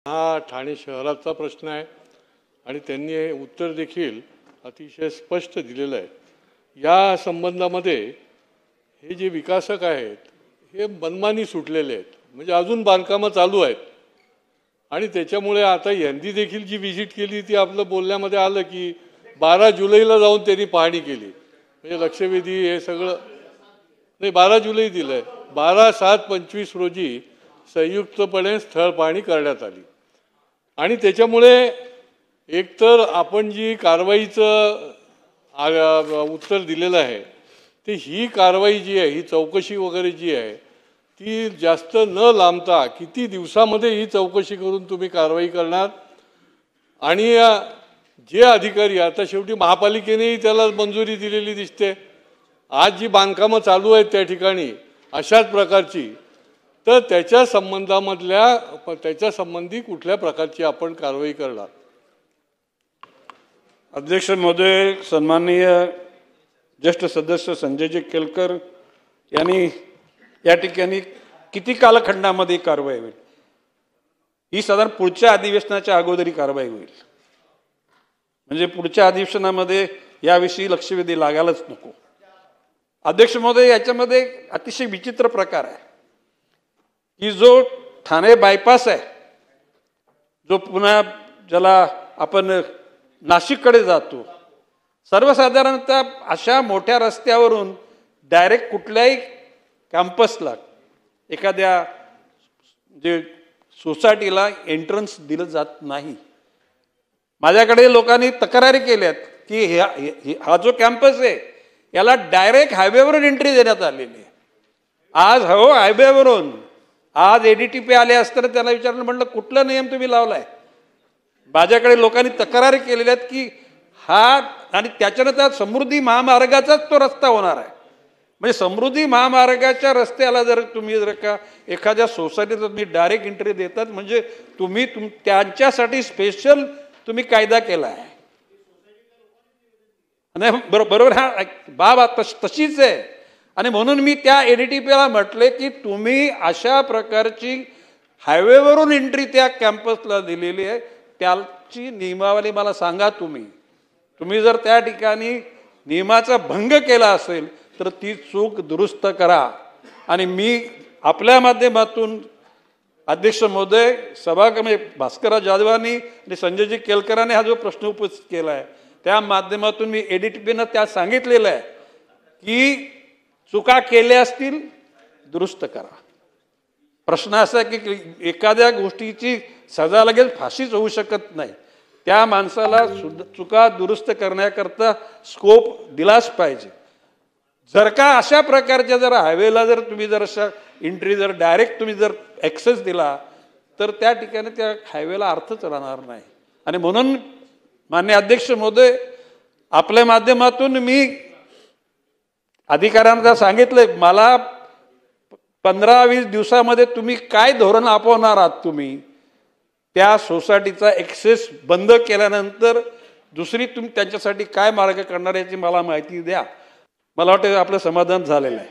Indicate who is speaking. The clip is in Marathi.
Speaker 1: हा ठाणे शहराचा प्रश्न आहे आणि त्यांनी उत्तर देखील अतिशय स्पष्ट दिलेलं आहे। या संबंधामध्ये हे जे विकासक आहेत हे मनमानी सुटलेले आहेत, म्हणजे अजून बांधकामं चालू आहेत आणि त्याच्यामुळे आता यांनी देखील जी विजिट केली ती आपलं बोलण्यामध्ये आलं की 12 जुलैला जाऊन त्यांनी पाहणी केली, म्हणजे लक्षवेधी हे सगळं नाही 12 जुलै दिलंय, 12/7/25 रोजी संयुक्तपणे स्थळ पाहणी करण्यात आली आणि त्याच्यामुळे एकतर आपण जी कारवाईचं उत्तर दिलेलं आहे ते ही कारवाई जी आहे ही चौकशी वगैरे जी आहे ती जास्त न लांबता किती दिवसामध्ये ही चौकशी करून तुम्ही कारवाई करणार आणि जे अधिकारी आता शेवटी महापालिकेनेही त्याला मंजुरी दिलेली दिसते, आज जी बांधकामं चालू आहेत त्या ठिकाणी अशाच प्रकारची, तर त्याच्या संबंधी कुठल्या प्रकारची आपण कारवाई करणार।
Speaker 2: अध्यक्ष महोदय, सन्माननीय ज्येष्ठ सदस्य संजयजी केलकर यांनी या ठिकाणी किती कालखंडामध्ये कारवाई होईल, ही साधारण पुढच्या अधिवेशनाच्या अगोदरी कारवाई होईल, म्हणजे पुढच्या अधिवेशनामध्ये याविषयी लक्षवेधी लागायलाच नको। अध्यक्ष महोदय, याच्यामध्ये अतिशय विचित्र प्रकार आहे की जो ठाणे बायपास आहे, जो पुन्हा ज्याला आपण नाशिककडे जातो, सर्वसाधारणतः अशा मोठ्या रस्त्यावरून डायरेक्ट कुठल्याही कॅम्पसला एखाद्या जे सोसायटीला एंट्रन्स दिलं जात नाही। माझ्याकडे लोकांनी तक्रारी केल्यात की हा जो कॅम्पस आहे याला डायरेक्ट हायवेवरून एंट्री देण्यात आलेली आहे। आज हायवेवरून आज ADTP आले असताना त्याला विचारलं, म्हटलं कुठला नियम तुम्ही लावलाय? माझ्याकडे लोकांनी तक्रारी केलेल्या आहेत की हा आणि त्याच्यानंतर समृद्धी महामार्गाचाच तो रस्ता होणार आहे, म्हणजे समृद्धी महामार्गाच्या रस्त्याला जर तुम्ही जर का एखाद्या सोसायटीत तुम्ही डायरेक्ट एंट्री देतात म्हणजे तुम्ही त्यांच्यासाठी स्पेशल तुम्ही कायदा केला आहे। नाही बरोबर, हा बाब तशीच आहे आणि म्हणून मी त्या ADTPला म्हटले की तुम्ही अशा प्रकारची हायवेवरून एंट्री त्या कॅम्पसला दिलेली आहे, त्याची नियमावली मला सांगा। तुम्ही जर त्या ठिकाणी नियमाचा भंग केला असेल तर ती चूक दुरुस्त करा। आणि मी आपल्या माध्यमातून अध्यक्ष महोदय, सभागृह भास्करराव जाधवांनी आणि संजयजी केलकरांनी हा जो प्रश्न उपस्थित केला आहे त्या माध्यमातून मी ADTPनं त्या सांगितलेलं आहे की चुका केल्या असतील दुरुस्त करा। प्रश्न असा आहे की एखाद्या गोष्टीची सजा लगेच फाशीच होऊ शकत नाही, त्या माणसाला चुका दुरुस्त करण्याकरता स्कोप दिलाच पाहिजे। जर का अशा प्रकारच्या जर हायवेला जर तुम्ही जर अशा एंट्री जर डायरेक्ट तुम्ही जर ॲक्सेस दिला तर त्या ठिकाणी त्या हायवेला अर्थच राहणार नाही। आणि म्हणून माननीय अध्यक्ष महोदय, आपल्या माध्यमातून मी अधिकाऱ्यांना सांगितलंय, मला 15-20 दिवसामध्ये तुम्ही काय धोरण आपवणार आहात, तुम्ही त्या सोसायटीचा ॲक्सेस बंद केल्यानंतर दुसरी तुम्ही त्यांच्यासाठी काय मार्ग करणार याची मला माहिती द्या। मला वाटतं आपलं समाधान झालेलं आहे।